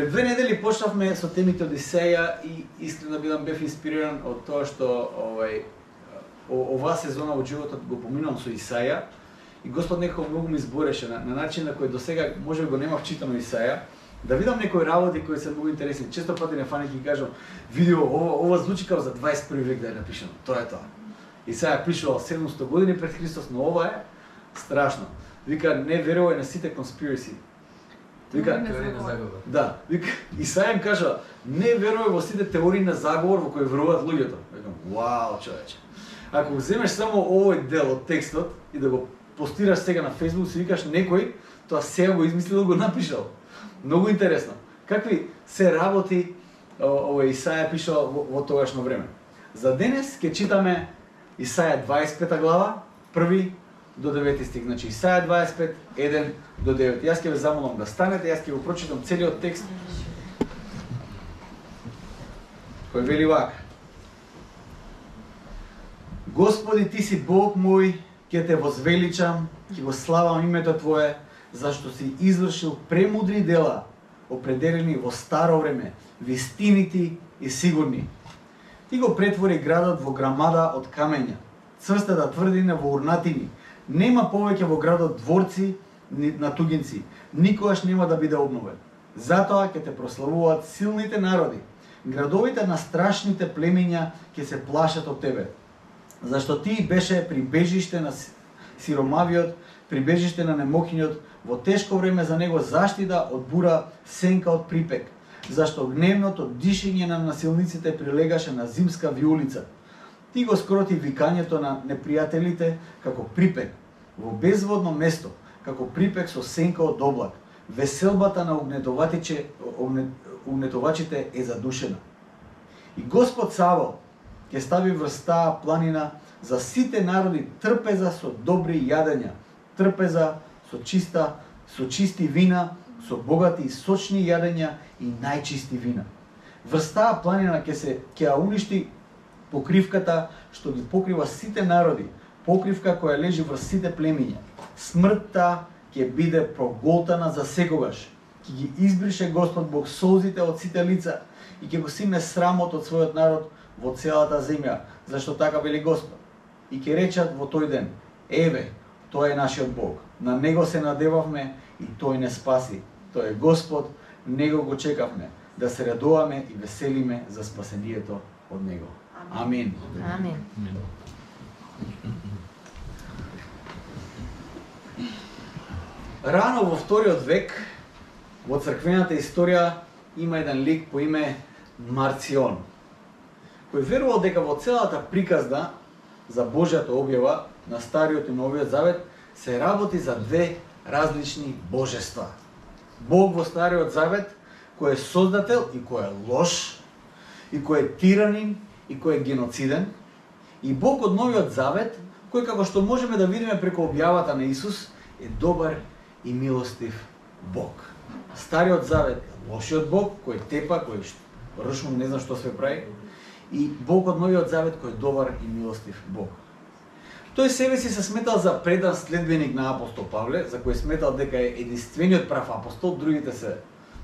Пред 2 недели почнавме со темите од Исаја и искрено бев инспириран од тоа што оваа сезона во животот го поминувам со Исаја и Господ некако многу ми збореше на начин на кој досега може би го немав читано Исаја, да видам некои работи кои се многу интересни. Често пати не фанеки и кажам, видео ова звучи како за 21 век да е напишано. Тоа е тоа. Исаја пишувал 700 години пред Христос, но ова е страшно. Вика, не верувај на сите конспираси. Вика, теории на заговор. Да, вика, Исаја им кажа, не верувај во сите теории на заговор во кои веруваат луѓето. Викам, вау, човече. Ако вземеш само овој дел од текстот и да го постираш сега на Facebook, си викаш некој тоа сега го измислил, го напишал. Многу интересно. Какви се работи Исаја пишал во тогашно време. За денес ќе читаме Исаја 25 глава, 1 до 9 стих. Значи Исаја 25, 1 до 9. Јас ќе ве замолам да станете, јас ќе го прочитам целиот текст. Кој вели вака: Господи, ти си Бог мој, ќе те возвеличам, ќе го славам името Твое, зашто си извршил премудри дела, определени во старо време, вистинити и сигурни. Ти го претвори градот во грамада од камења, цврстата тврдина во урнатини. Нема повеќе во градот дворци на тугинци, никогаш нема да биде обновен. Затоа ќе те прославуваат силните народи, градовите на страшните племиња ќе се плашат од тебе. Зашто ти беше прибежиште на сиромавиот, прибежиште на немокињот, во тешко време за него заштита од бура, сенка од припек. Зашто гневното дишење на насилниците прилегаше на зимска виулица. Ти го скроти викањето на непријателите како припек во безводно место, како припек со сенка од облак. Веселбата на угнетувачите е задушена. И Господ Саваот ќе стави врз таа планина за сите народи трпеза со добри јадења, трпеза со чисти вина, со богати и сочни јадења и најчисти вина. Врз таа планина ќе ја уништи покривката што ги покрива сите народи, покривка која лежи врз сите племиња. Смртта ќе биде проголтана за секогаш. Ќе ги избрише Господ Бог солзите од сите лица и ќе го симне срамот од својот народ во целата земја, зашто така вели Господ. И ќе речат во тој ден: еве, тој е нашиот Бог. На него се надевавме и тој не спаси. Тој е Господ, него го чекавме, да се радуваме и веселиме за спасението од него. Амин. Амин. Рано во вториот век во црквената историја има еден лик по име Марцион, кој верувал дека во целата приказна за Божјата објава на Стариот и Новиот Завет се работи за две различни божества. Бог во Стариот Завет кој е создател и кој е лош, и кој е тиранин и кој е геноциден, и Бог од Новиот Завет кој, како што можеме да видиме преку објавата на Исус, е добар и милостив Бог. Стариот Завет е лошиот Бог кој тепа, кој рушно не знам што све прави, и Бог од Новиот Завет кој е добар и милостив Бог. Тој себе си се сметал за предан следбеник на апостол Павле, за кој сметал дека е единствениот прав апостол, другите се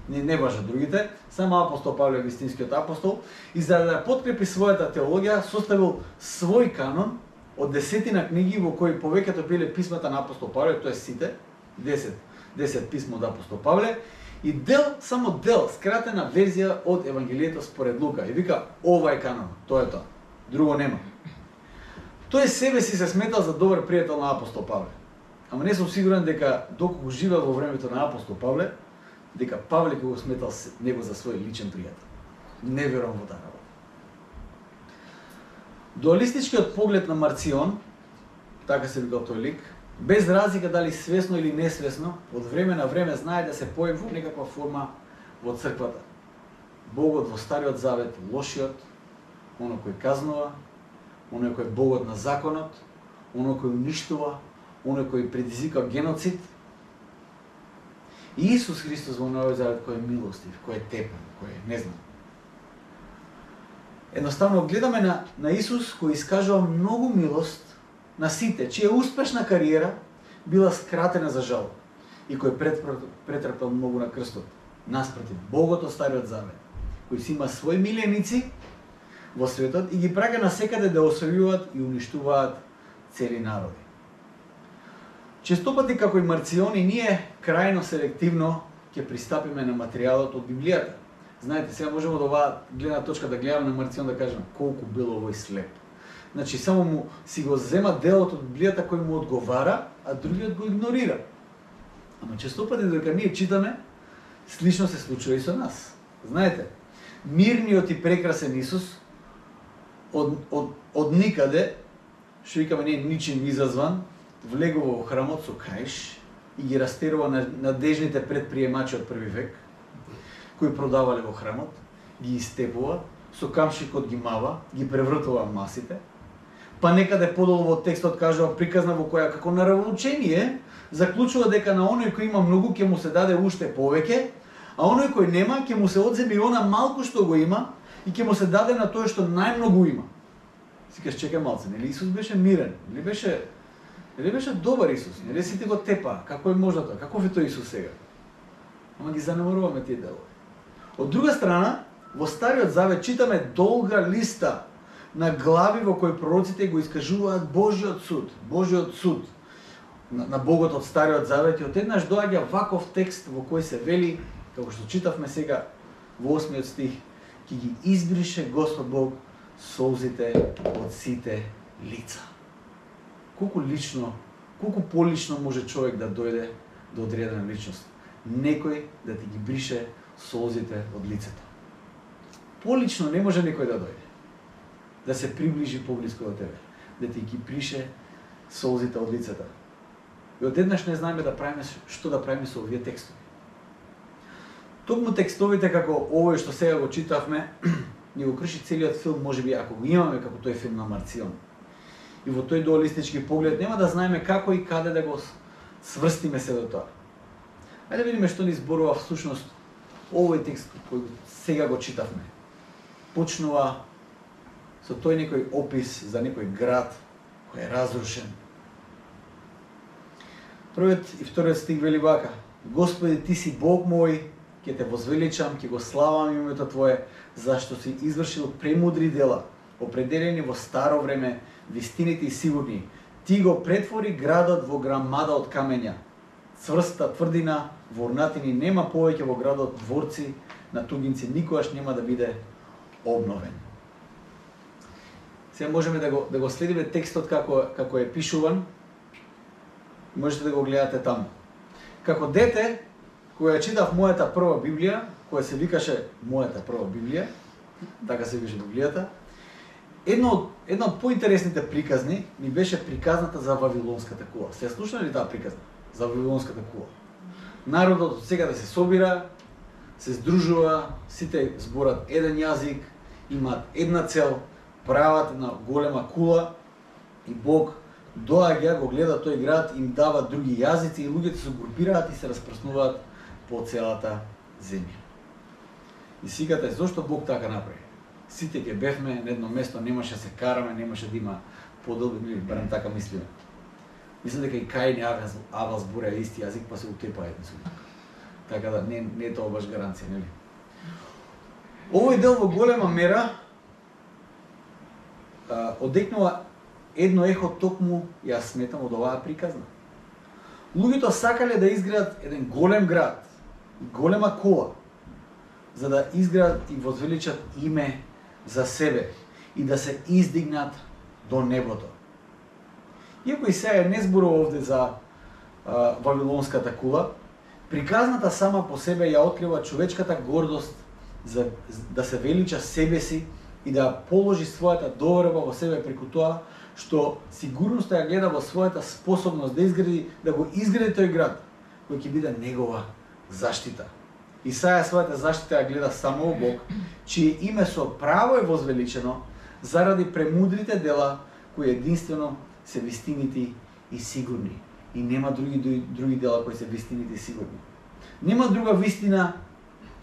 не важат другите, само апостол Павле е вистинскиот апостол, и за да подкрепи својата теологија, составил свој канон од 10 книги во кои повеќето биле писмата на апостол Павле, тоа е сите, 10 писма од апостол Павле, и само дел, скратена верзија од Евангелието според Лука. И вика, ова е канон, тоа е тоа, друго нема. Тој себе си се сметал за добар пријател на апостол Павле. Ама не сум сигурен дека доколку живеел во времето на апостол Павле, дека Павле го сметал него за свој личен пријател. Не верувам во таа работа. Дуалистичкиот поглед на Марцион, така се викал тој лик, без разлика дали свесно или несвесно, од време на време знае да се појави во некаква форма во црквата. Богот во Стариот Завет, лошиот, оној кој казнува, оној кој е богот на законот, оној кој уништува, оној кој предизвика геноцид. И Исус Христос во Новиот Завет кој е милостив, кој е тепен, кој е не знам. Едноставно гледаме на Исус кој искажува многу милост на сите, чија успешна кариера била скратена за жал и кој претрпел многу на крстот. наспротив Богот од Стариот Завет, кој си има своји миленици во светот и ги праќа насекаде да освојуваат и уништуваат цели народи. Често пати како и Марциони, ние крајно селективно ќе пристапиме на материјалот од Библијата. Знаете, сега можеме од оваа гледна точка да гледаме на Марцион да кажеме колку бил овој слеп. Значи само му си го зема делот од Библијата кој му одговара, а другиот го игнорира. Ама често пати додека ние читаме, слично се случува и со нас. Знаете, мирниот и прекрасен Исус од никаде, што викаме не ничим изазван, влегува во храмот со каиш и ги растерува надежните предприемачи од први век, кои продавале во храмот, ги истепува, со камшикот ги мава, ги превртува масите, па некаде подолу во текстот кажува приказна во која како наравнучение заклучува дека на оној кој има многу ќе му се даде уште повеќе, а оној кој нема ќе му се одземе и она малку што го има и ќе му се даде на тој што најмногу има. Си кажеш чекај малце, нели Исус беше мирен, нели беше добар Исус, нели сите го тепа, како е можда тоа, каков е тој Исус сега? Ама ги занемаруваме тие делови. Од друга страна, во Стариот Завет читаме долга листа на глави во кои пророците го искажуваат Божиот суд на Богот од Стариот Завет и одеднаш доаѓа ваков текст во кој се вели, како што читавме сега во 8 стих, ќе ги избрише Господ Бог солзите од сите лица. Колку полично може човек да дојде до одредена личност? Некој да ти ги брише солзите од лицето. Полично не може некој да дојде, да се приближи поблиско до тебе, да ти ги брише солзите од лицето. И одеднаш не знаеме да правиме што да правиме со овие текстови. Токму текстовите како овој што сега го читавме, ни го крши целиот филм, можеби ако го имаме како тој филм на Марцион. И во тој дуалистички поглед нема да знаеме како и каде да го сврстиме се до тоа. Ајде да видиме што ни зборува всушност овој текст кој сега го читавме. Почнува со тој некој опис за некој град кој е разрушен. Првиот и вториот стих вели вака: Господи, ти си Бог мој, ќе те возвеличам, ќе го славам името Твое, зашто си извршил премудри дела, определени во старо време, вистините и сигурни. Ти го претвори градот во грамада од камења. Цврста тврдина, во орнатини нема повеќе во градот, дворци на тугинци никогаш нема да биде обновен. Сега можеме да го следиме текстот како е пишуван. Можете да го гледате таму. Како дете, кога читав мојата прва Библија, која се викаше мојата прва Библија, така се викаше Библијата, една од поинтересните приказни ми беше приказната за Вавилонската кула. Се слушнали ли таа приказна за Вавилонската кула? Народот од сега да се собира, се здружува, сите зборат еден јазик, имаат една цел, прават една голема кула и Бог доаѓа, го гледа тој град, им дава други јазици и луѓето се групираат и се распрснуваат по целата земја. И сикате, зошто Бог така направи? Сите ќе бевме на едно место, немаше да се караме, немаше да има подолби, барем така мислиме. Мислам дека и Каин и Авел збореа исти јазик, па се утепаа едни со друг. Така да не е тоа баш гаранција, нели? Овој дел во голема мера одекнува едно ехо токму, јас сметам, од оваа приказна. Луѓето сакале да изградат еден голем град, голема кола, за да изградат и возвеличат име за себе и да се издигнат до небото. Иако и сега не зборува овде за Вавилонската кула, приказната сама по себе ја открива човечката гордост за да се велича себе си и да положи својата доверба во себе преку тоа што сигурноста ја гледа во својата способност да го изгради тој град кој ќе биде негова заштита. Исаја својата заштита ја гледа само во Бог, чие име со право е возвеличено заради премудрите дела кои единствено се вистинити и сигурни. И нема други дела кои се вистинити и сигурни. Нема друга вистина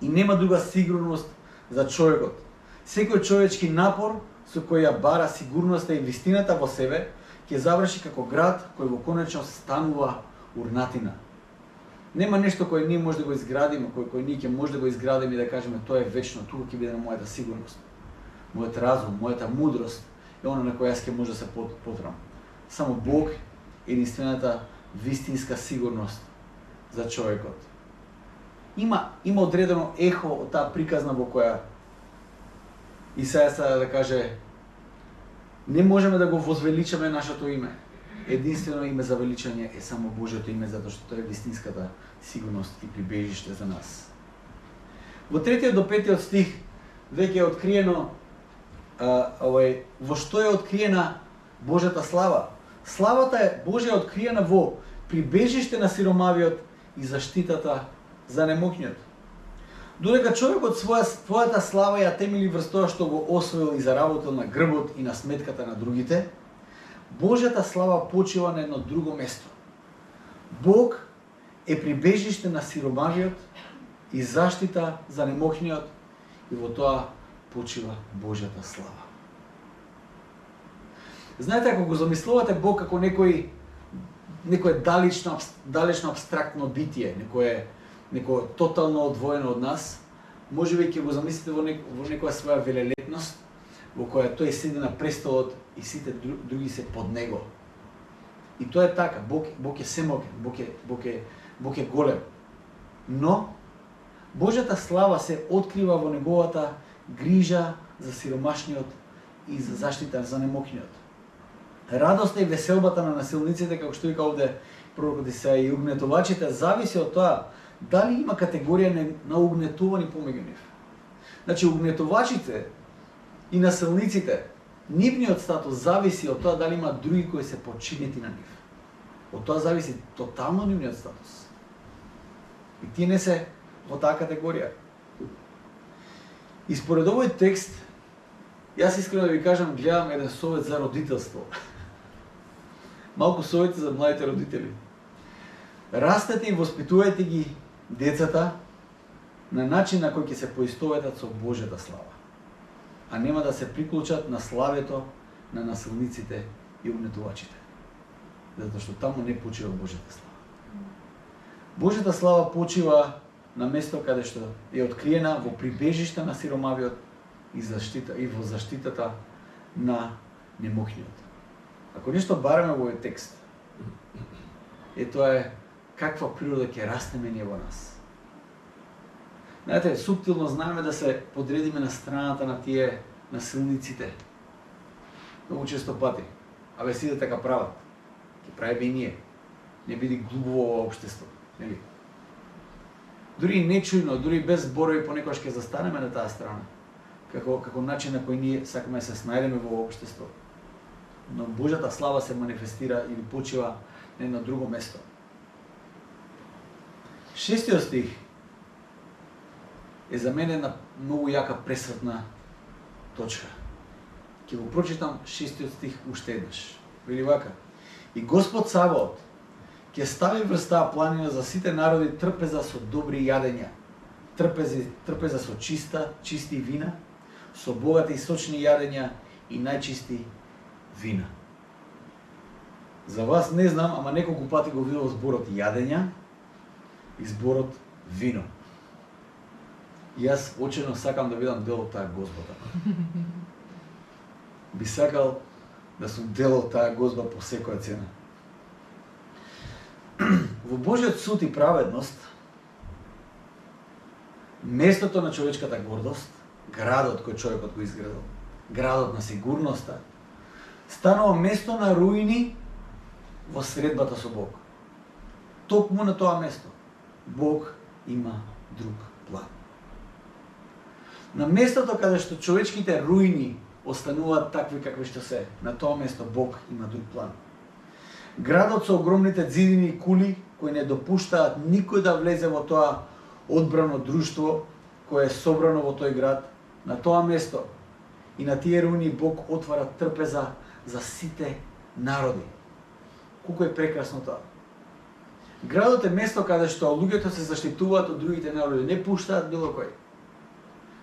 и нема друга сигурност за човекот. Секој човечки напор со кој ја бара сигурноста и вистината во себе ќе заврши како град кој во конечност станува урнатина. Нема нешто кое ние може да го изградиме, кој ние ќе може да го изградиме и да кажеме тоа е вечно, тука ќе биде на мојата сигурност. Мојот разум, мојата мудрост е она на која јас ќе може да се потрам. Само Бог е единствената вистинска сигурност за човекот. Има одредено ехо од таа приказна во која Исаја да каже не можеме да го возвеличаме нашето име. Единствено име за величање е само Божјото име, затоа што тоа е вистинската сигурност и прибежиште за нас. Во 3 до 5 стих веќе е откриено во што е откриена Божјата слава. Славата е Божја откриена во прибежиште на сиромавиот и заштитата за немокниот. Додека човекот својата слава ја темели врз тоа што го освоил и заработил на грбот и на сметката на другите, Божјата слава почива на едно друго место. Бог е прибежиште на сиромавиот и заштита за немокниот и во тоа почива Божјата слава. Знаете, ако го замислувате Бог како некој далечно абстрактно битие, некој тотално одвоено од нас, можеби ќе го замислите во некоја своја велелетност, во која тој седи на престолот и сите други се под него. И тоа е така, Бог е семоген, Бог е голем. Но Божјата слава се открива во неговата грижа за сиромашниот и за заштита за немокниот. Радоста и веселбата на насилниците, како што вика овде пророкот Исаја, и угнетувачите зависи од тоа дали има категорија на угнетувани помеѓу нив. Значи угнетувачите и насилниците, нивниот статус зависи од тоа дали има други кои се подчинети на нив. Од тоа зависи тотално нивниот статус. И тие не се во таа категорија. И според овој текст, јас искрено да ви кажам, гледам еден совет за родителство. Малку совети за младите родители. Растете и воспитувајте ги децата на начин на кој ќе се поистоветат со Божјата слава, а нема да се приклучат на славето на насилниците и угнетувачите. Затоа што таму не почива Божјата слава. Божјата слава почива на место каде што е откриена во прибежиште на сиромавиот и во заштитата на немокниот. Ако нешто бараме во овој текст, тоа е каква природа ќе растеме ние во нас. Знаете, суптилно знаеме да се подредиме на страната на тие насилниците. Многу често пати. Абе сите така прават. Ќе правиме и ние. Не биди глубово во општество, нели? Дури нечујно, дури без зборови понекогаш ќе застанеме на таа страна. Како начин на кој ние сакаме да се снајдеме во општество. Но Божјата слава се манифестира или почива на едно друго место. 6 стих е за мене една многу јака пресвртна точка. Ќе го прочитам 6 стих уште еднаш. Вели вака: И Господ Саваот ќе стави врз таа планина за сите народи трпеза со добри јадења, трпеза со чисти вина, со богати и сочни јадења и најчисти вина. За вас не знам, ама неколку пати го видов зборот јадења и зборот вино. И јас очено сакам да видам дел од таа Господа. Би сакал да сум дел од таа Госпа по секоја цена. Во Божиот суд и праведност, местото на човечката гордост, градот кој човекот го изградил, градот на сигурноста, станува место на руини во средбата со Бог. Токму на тоа место Бог има друг план. На местото каде што човечките руини остануваат такви какви што се, на тоа место Бог има друг план. Градот со огромните ѕидини и кули кои не допуштаат никој да влезе во тоа одбрано друштво кое е собрано во тој град, на тоа место и на тие руини Бог отвара трпеза за сите народи. Колку е прекрасно тоа. Градот е место каде што луѓето се заштитуваат од другите народи, не пуштаат било кој.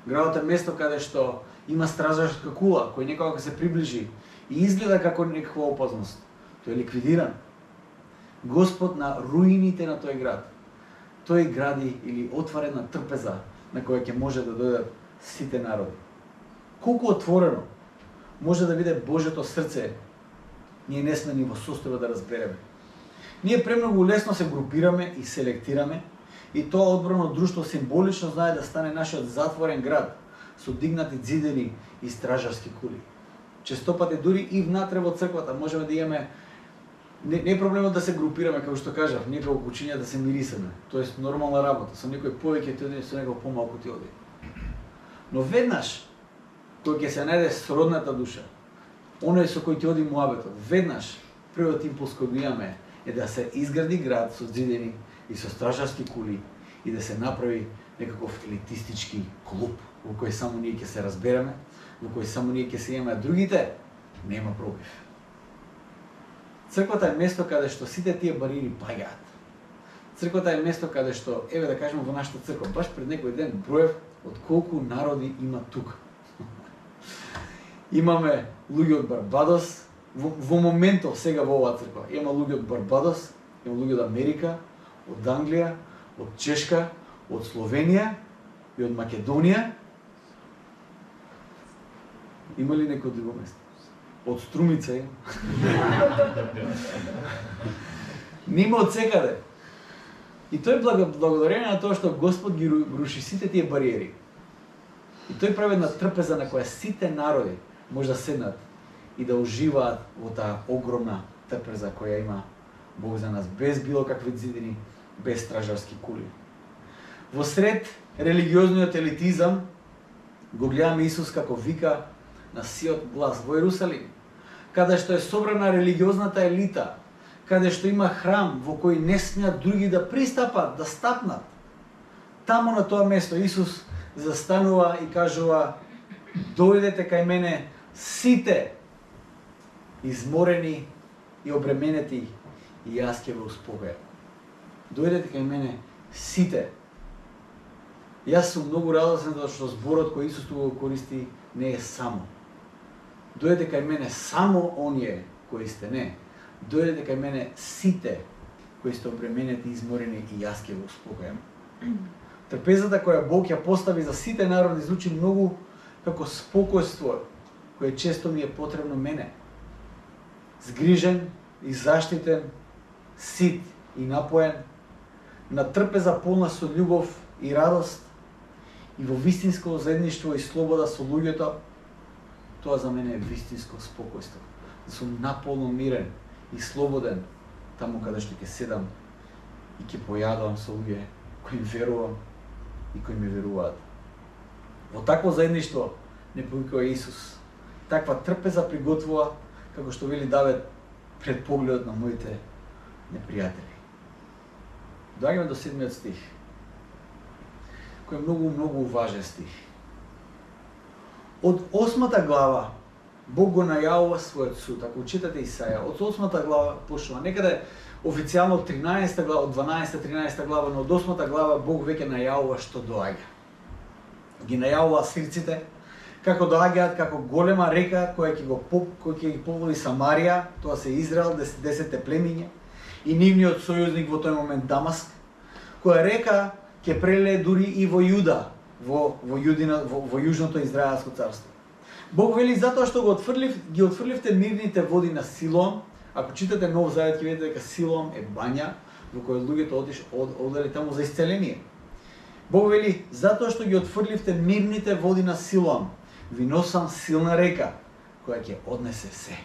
Градот е место каде што има стражарска кула кој некога се приближи и изгледа како некаква опасност. Тој е ликвидиран. Господ на руините на тој град тој гради или отворена трпеза на која ќе може да дојдат сите народи. Колку отворено може да биде Божјото срце, ние не сме ни во состојба да разбереме. Ние премногу лесно се групираме и селектираме, и тоа одбрано друштво символично знае да стане нашиот затворен град со дигнати ѕидини и стражарски кули. Често пати дури и внатре во црквата можеме да имаме не е проблемот да се групираме, како што кажав, ние како кучиња да се мирисаме. Тоа е нормална работа, со некој повеќе ти оди, со некој помалку ти оди. Но веднаш кој ќе се најде сродната душа, оној со кој ти оди муабетот, веднаш првиот импулс кој го имаме е да се изгради град со ѕидини и со стражарски кули и да се направи некаков елитистички клуб во кој само ние ќе се разбереме, во кој само ние ќе се имаме, а другите нема пробив. Црквата е место каде што сите тие бариери паѓаат. Црквата е место каде што, еве да кажеме во нашата црква, баш пред некој ден броев од колку народи има тука. Имаме луѓе од Барбадос, во моментов сега во оваа црква, има луѓе од Барбадос, има луѓе од Америка, од Англија, од Чешка, од Словенија и од Македонија. Има ли некој друго место? Од Струмица има. Нима од секаде. И тој благодарение на тоа што Господ ги руши сите тие бариери. И тој прави една трпеза на која сите народи може да седнат и да уживаат во таа огромна трпеза која има Бог за нас, без било какви ѕидини, без стражарски кули. Во сред религиозниот елитизам го гледаме Исус како вика на сиот глас во Ерусалим, каде што е собрана религиозната елита, каде што има храм во кој не смеат други да пристапат, да стапнат. Таму на тоа место Исус застанува и кажува: дојдете кај мене сите изморени и обременети, и јас ќе ве успокојам. Дојдете кај мене сите. Јас сум многу радосен затоа што зборот кој Исус го користи не е само. Дојдете кај мене само оние кои сте, не. Дојдете кај мене сите кои сте обременети и изморени, и јас ќе ве успокојам. Трпезата која Бог ја постави за сите народи звучи многу како спокојство кое често ми е потребно мене. Згрижен и заштитен, сит и напоен, на трпеза полна со љубов и радост, и во вистинско заедништво и слобода со луѓето, тоа за мене е вистинско спокојство. Да сум наполно мирен и слободен таму каде што ќе седам и ќе појадувам со луѓе кои им верувам и кои ми веруваат. Во такво заедништво не повикува Исус. Таква трпеза приготвува, како што вели Давид, пред погледот на моите непријатели. Доаѓаме до 7 стих, кој е многу важен стих. Од 8 глава Бог го најавува својот суд. Ако читате Исаја, од 8 глава почнува, некаде официјално од 13 глава, од 12-13 глава, но од 8 глава Бог веќе најавува што доаѓа. Ги најавува асирците, како доаѓаат како голема река која ќе ги пополни Самарија, тоа се Израел, 10 племиња, и нивниот сојузник во тој момент Дамаск, која река ќе прелее дури и во Јуда, во јужното Израелско царство. Бог вели затоа што ги отфрливте мирните води на Силом. Ако читате Нов Завет ќе видите дека Силом е бања во која луѓето одели таму за исцеление. Бог вели затоа што ги отфрливте мирните води на Силом, ви носам силна река која ќе однесе се.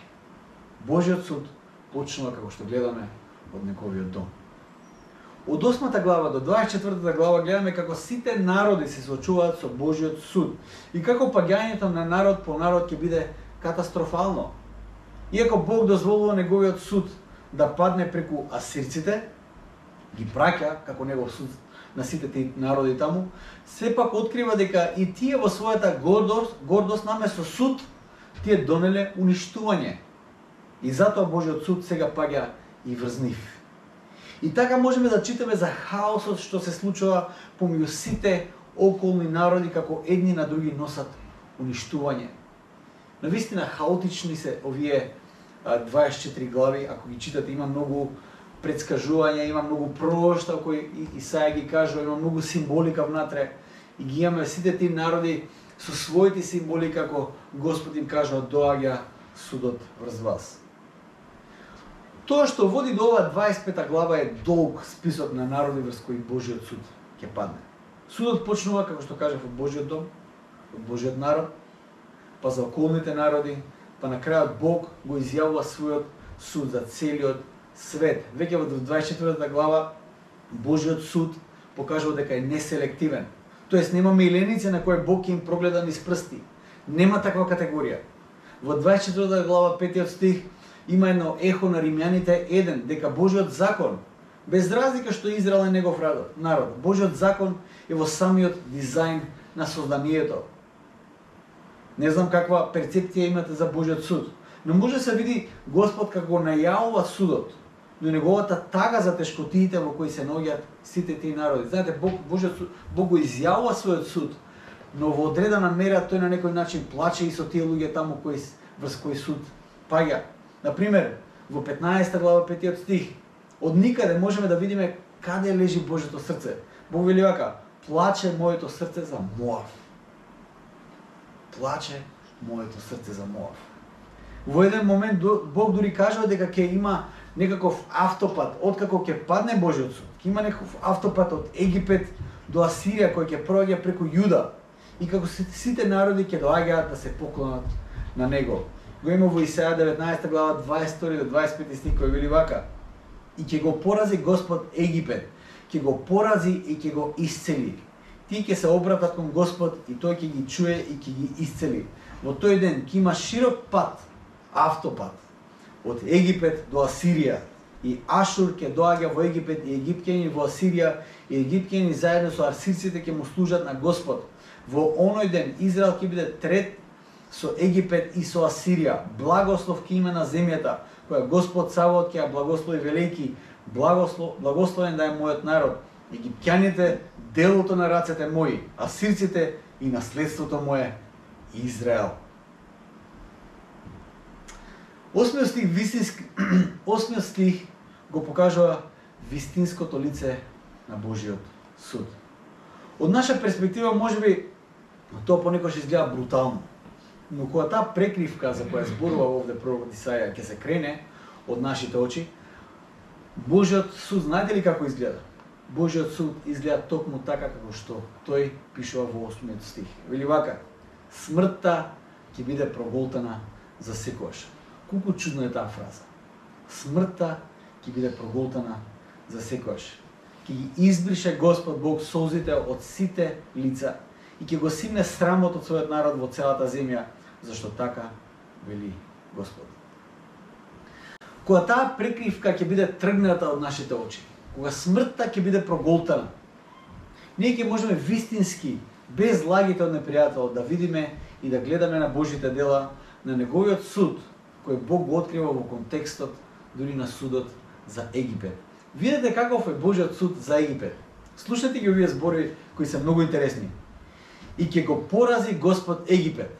Божјиот суд почнува, како што гледаме, од неговиот дом. Од 8 глава до 24 глава гледаме како сите народи се соочуваат со Божјиот суд и како паѓањето на народ по народ ќе биде катастрофално. Иако Бог дозволува неговиот суд да падне преку асирците, ги праќа како негов суд на сите тие народи таму, сепак открива дека и тие во својата гордост наместо суд, тие донеле уништување. И затоа Божјиот суд сега паѓа и врз нив. И така можеме да читаме за хаосот што се случува помеѓу сите околни народи, како едни на други носат уништување. Навистина хаотични се овие 24 глави, ако ги читате, има многу предскажувања, има многу пророштва кои Исаја ги кажува, има многу символика внатре и ги имаме сите тие народи со своите символи како Господ им кажува доаѓа судот врз вас. Тоа што води до ова 25 глава е долг список на народи врз кои Божиот суд ќе падне. Судот почнува, како што кажав, од Божиот дом, од Божиот народ, па за околните народи, па на крајот Бог го изјавува својот суд за целиот свет. Веќе во 24 глава Божиот суд покажува дека е неселективен. Тоест нема миленици на кои Бог им прогледа низ прсти. Нема таква категорија. Во 24 глава 5 стих има едно ехо на Римјаните 1, дека Божиот закон, без разлика што Израел е негов народ, Божиот закон е во самиот дизајн на созданието. Не знам каква перцепција имате за Божиот суд, но може да се види Господ како најавува судот, но неговата тага за тешкотиите во кои се наоѓаат сите тие народи. Знаете, Бог го изјавува својот суд, но во одредена мера тој на некој начин плаче и со тие луѓе таму врз кои суд паѓа. Например, во 15 глава 5 стих, од никаде можеме да видиме каде лежи Божјото срце. Бог вели вака: плаче моето срце за Моав. Плаче моето срце за Моав. Во еден момент Бог дури кажува дека ќе има некаков автопат, откако ќе падне Божиот суд. Ќе има некаков автопат од Египет до Асирија кој ќе проаѓа преку Јуда и како сите народи ќе доаѓаат да се поклонат на него. Го има во Исаја 19 глава 22 до 25 стих кој вели вака: и ќе го порази Господ Египет, ќе го порази и ќе го исцели. Тие ќе се обратат кон Господ и тој ќе ги чуе и ќе ги исцели. Во тој ден ќе има широк пат, автопат, од Египет до Асирија. И Ашур ќе доаѓа во Египет и египтјани во Асирија и египтјани заедно со асирците ќе му служат на Господ. Во оној ден Израел ќе биде трет со Египет и со Асирија. Благослов ќе има на земјата, која Господ Саваот ќе ја благослови велики. Благословен да е мојот народ. Египтјаните делото на рацете мои, асирците и наследството мое Израел. Осмиот стих го покажува вистинското лице на Божиот суд. Од наша перспектива можеби тоа понекогаш изгледа брутално. Но кога таа прекривка за која зборува овде пророкот Исаја ќе се крене од нашите очи, Божиот суд знаете ли како изгледа? Божиот суд изгледа токму така како што тој пишува во 8 стих. Вели вака: смртта ќе биде проголтана за секогаш. Колку чудно е таа фраза. Смртта ќе биде проголтана за секогаш. Ќе ги избрише Господ Бог солзите од сите лица и ќе го симне срамот од својот народ во целата земја, зашто така вели Господ. Кога таа прекривка ќе биде тргната од нашите очи, кога смртта ќе биде проголтана, ние ќе можеме вистински, без лагите од непријателот, да видиме и да гледаме на Божите дела, на неговиот суд, кој Бог го открива во контекстот дури на судот за Египет. Видете каков е Божиот суд за Египет. Слушате ги овие збори кои се многу интересни. И ќе го порази Господ Египет.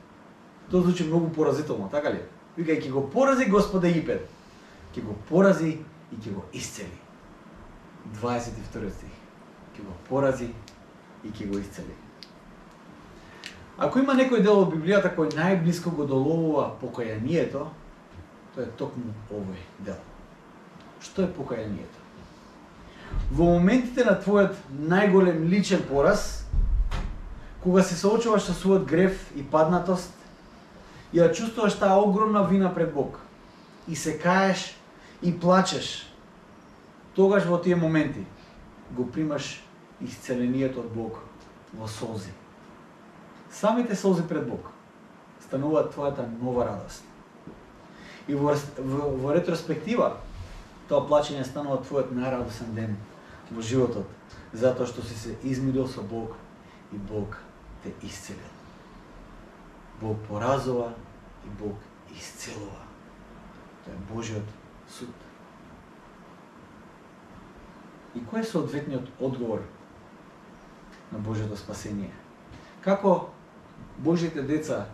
Тоа звучи многу поразително, така ли? Вика, и ќе го порази Господ Египет. Ќе го порази и ќе го исцели. 22 стих. Ќе го порази и ќе го исцели. Ако има некој дел од Библијата кој најблиско го доловува покајанието, тоа е токму овој дел. Што е покајанието? Во моментите на твојот најголем личен пораз, кога се соочуваш со својот грев и паднатост, ја чувствуваш таа огромна вина пред Бог и се каеш и плачеш, тогаш во тие моменти го примаш исцелението од Бог во солзи. Самите солзи пред Бог стануваат твојата нова радост. И во ретроспектива, тоа плачење станува твојот најрадосен ден во животот, затоа што си се измирил со Бог и Бог те исцелил. Бог поразува и Бог исцелува. Тоа е Божиот суд. И кој е соодветниот одговор на Божиото спасение? Како Божите деца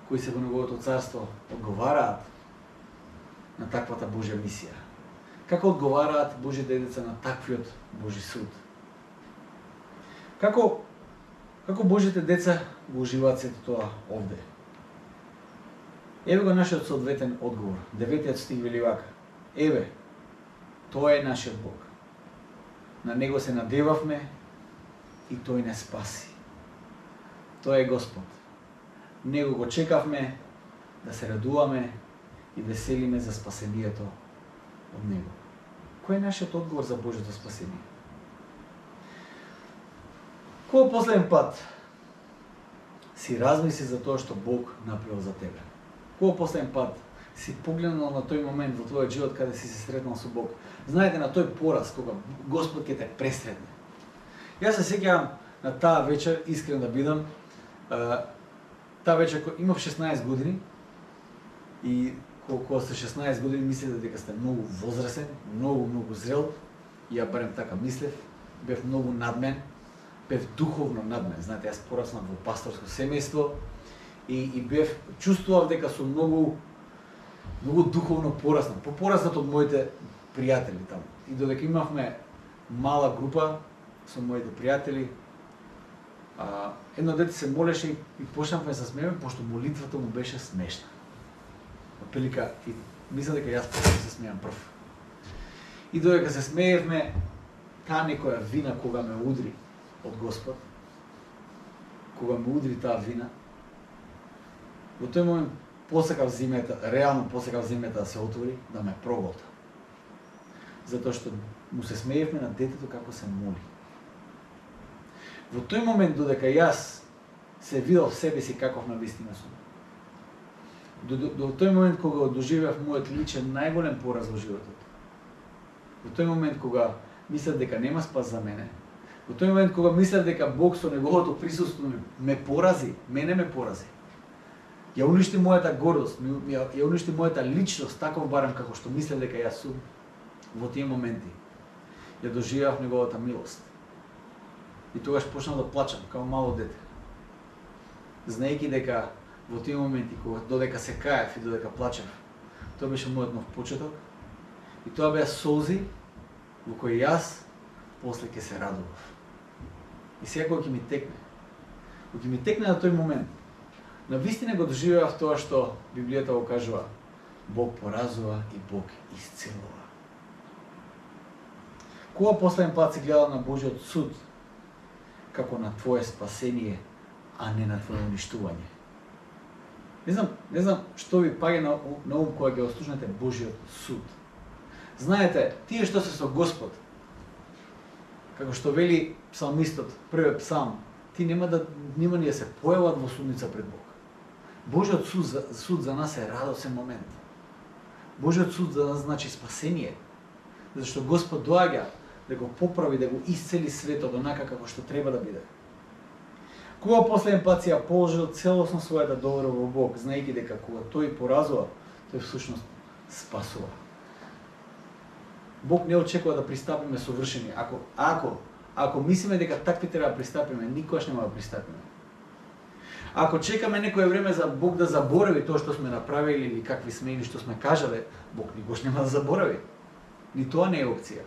кои се во Неговото царство одговараат на таквата Божја мисија? Како одговараат Божите деца на таквиот Божи суд? Како Божите деца го уживаат сето тоа овде? Еве го нашиот соодветен одговор. 9 стих вели вака: еве, тоа е нашиот Бог. На него се надевавме и тој не спаси. Тоа е Господ. Него го чекавме да се радуваме и веселиме за спасението од него. Кој е нашиот одговор за Божјото спасение? Кој последен пат си размисли за тоа што Бог направил за тебе? Кој последен пат си погледнал на тој момент во твојот живот каде си се сретнал со Бог? Знаете, на тој пораз кога Господ ќе те пресретне. Јас се сеќавам на таа вечер, искрен да бидам, таа вечер имав 16 години и кога сте 16 години мислите дека сте многу возрасен, многу зрел, и ја барем така мислев, бев многу надмен, бев духовно надмен. Знаете, јас пораснав во пасторско семејство и бев чувствував дека сум многу духовно пораснат, попораснат од моите пријатели таму. И додека имавме мала група со моите пријатели, едно дете се молеше и почнавме да се смееме, пошто молитвата му беше смешна. Прилика, и мисля дека јас се смеам прв. И додека се смеевме, таа некоја вина кога ме удри од Господ, кога ме удри таа вина, во тој момент посакав зимета, реално посакав зимета да се отвори, да ме проголта. Затоа што му се смеевме на детето како се моли. Во тој момент, додека јас се видел себе си каков на вистина сум, до тој момент кога доживеав мојот личен најголем пораз во животот, во тој момент кога мислев дека нема спас за мене, во тој момент кога мислев дека Бог со неговото присуство ме порази, мене ме порази, ја уништи мојата гордост, ја уништи мојата личност, таков барем како што мислев дека јас сум, во тие моменти ја доживеав неговата милост. И тогаш почнав да плачам како мало дете, знаејќи дека во тие моменти кога додека се каев и додека плачев, тоа беше мојот нов почеток и тоа беа солзи во кои јас после ќе се радував. И сега кога ќе ми текне на тој момент, на вистина го доживеав тоа што Библијата го кажува: Бог поразува и Бог исцелува. Кога последен пат си гледал на Божиот суд како на твое спасение, а не на твое уништување? Не знам што ви паѓа на ум кога ќе ослушнете Божиот суд. Знаете, тие што се со Господ, како што вели псалмистот, првиот псалм, ти нема ни да се појават во судница пред Бог. Божиот суд за нас е радосен момент. Божиот суд за нас значи спасение, зашто Господ доаѓа да го поправи, да го исцели светот онака како што треба да биде. Кога последен пат си ја положил целосно својата доверба во Бог, знаејќи дека кога тој поразува, тој всушност спасува. Бог не очекува да пристапиме совршени. Ако мислиме дека такви треба да пристапиме, никогаш нема да пристапиме. Ако чекаме некое време за Бог да заборави тоа што сме направили или какви сме или што сме кажале, Бог никогаш нема да заборави. Ни тоа не е опција.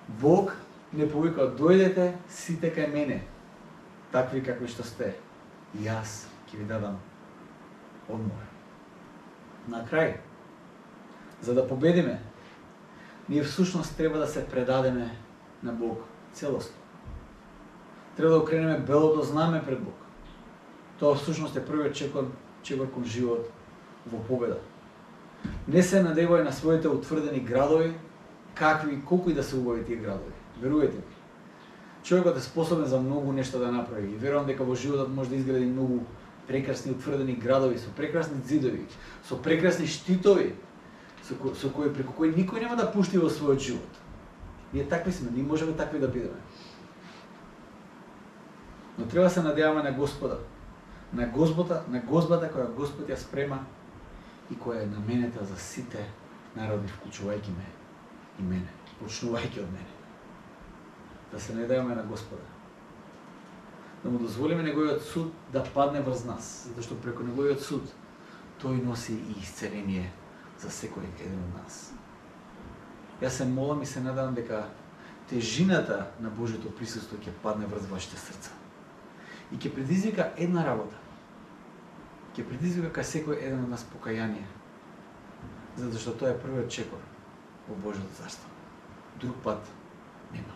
Бог не повика: дојдете сите кај мене, такви какви што сте, и јас ќе ви дадам одмор. На крај, за да победиме, ние всушност треба да се предадеме на Бог целосно. Треба да окренеме белото знаме пред Бог. Тоа всушност е првиот чекор кон живот во победа. Не се надевај на своите утврдени градови, колку и да се убави тие градови. Верувајте ми. Човекот е способен за многу нешто да направи и верувам дека во животот може да изгради многу прекрасни утврдени градови со прекрасни ѕидови, со прекрасни штитови, преку кои никој нема да пушти во својот живот. Ние такви сме, ние можеме такви да бидеме. Но треба да се надеваме на Господа, на гозбата која Господ ја спрема и која е наменета за сите народи, вклучувајќи ме и мене, почнувајќи од мене. Да се надеваме на Господа. Да му дозволиме неговиот суд да падне врз нас, затоа што преку неговиот суд тој носи и исцеление за секој еден од нас. Јас се молам и се надевам дека тежината на Божјото присуство ќе падне врз вашите срца. И ќе предизвика една работа. Ќе предизвика кај секој еден од нас покаяние. Затоа што тоа е првиот чекор во Божјото царство. Друг пат нема.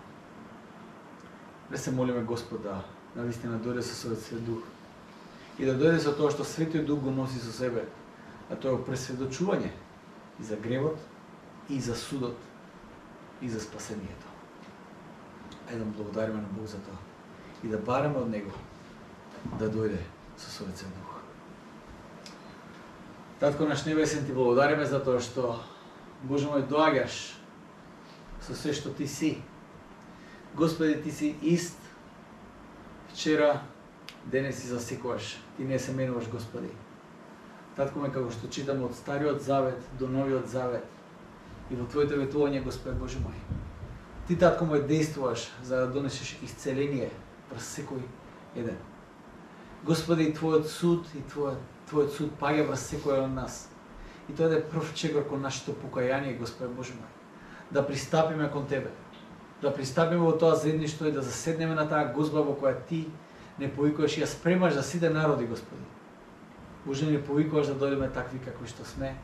Да се молиме Господ да навистина дојде со својот Свет Дух и да дојде со тоа што Светиот Дух го носи со себе, а тоа е пресведочување и за гревот, и за судот, и за спасението. Ајде да благодариме на Бог за тоа и да бараме од Него да дојде со својот Свет Дух. Татко наш небесен, ти благодариме за тоа што, Боже мој, доаѓаш со се што ти си. Господи, ти си ист вчера, денес и за секогаш. Ти не се менуваш, Господи. Татко ме, како што читаме од Стариот Завет до Новиот Завет и во Твоите ветување, Господи Боже мој, ти, татко мој, действуваш за да донесеш исцеление врз секој еден. Господи, Твојот суд и Твојот суд паѓа врз секој од нас. И тоа е прв чекор кон нашето покаяние, Господи Боже мој. Да пристапиме кон Тебе. Да пристапиме во тоа заедништво и да заседнеме на таа гозба во која Ти не повикуваш и ја спремаш за сите народи, Господи. Боже, не повикуваш да дојдеме такви какви што сме,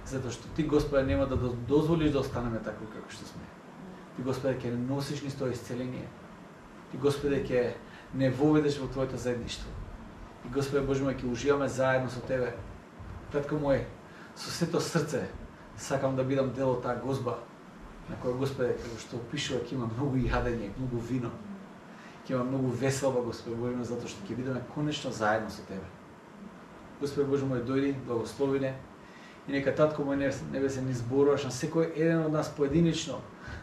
затоа што Ти, Господи, нема да дозволиш да останеме такви какви што сме. Ти, Господи, ќе носиш низ тоа исцеление. Ти, Господи, ќе не воведеш во Твоето заедништво. И, Господи Боже мој, ќе уживаме заедно со Тебе. Татко мој, со сето срце сакам да бидам дел од таа гозба, на која, Господи, како што опишува, ќе има многу јадење, многу вино. Ќе има многу веселба, Господи Боже мој, затоа што ќе бидеме конечно заедно со Тебе. Господи Боже мој, дојди, благослови не, и нека Татко мој небесен изборуваш на секој еден од нас поединечно,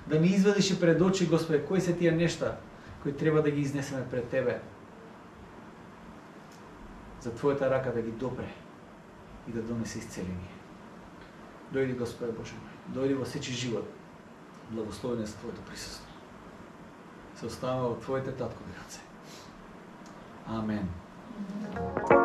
да ни изведиш и пред очи, Господи, кои се тие нешта кои треба да ги изнесеме пред Тебе, за Твојата рака да ги допре и да донесе исцеление. Дојди, Господи Боже мој, дојди во сечи живот, благословен за Твоето присуство. Се оставаме во Твоите таткови раце. Амен.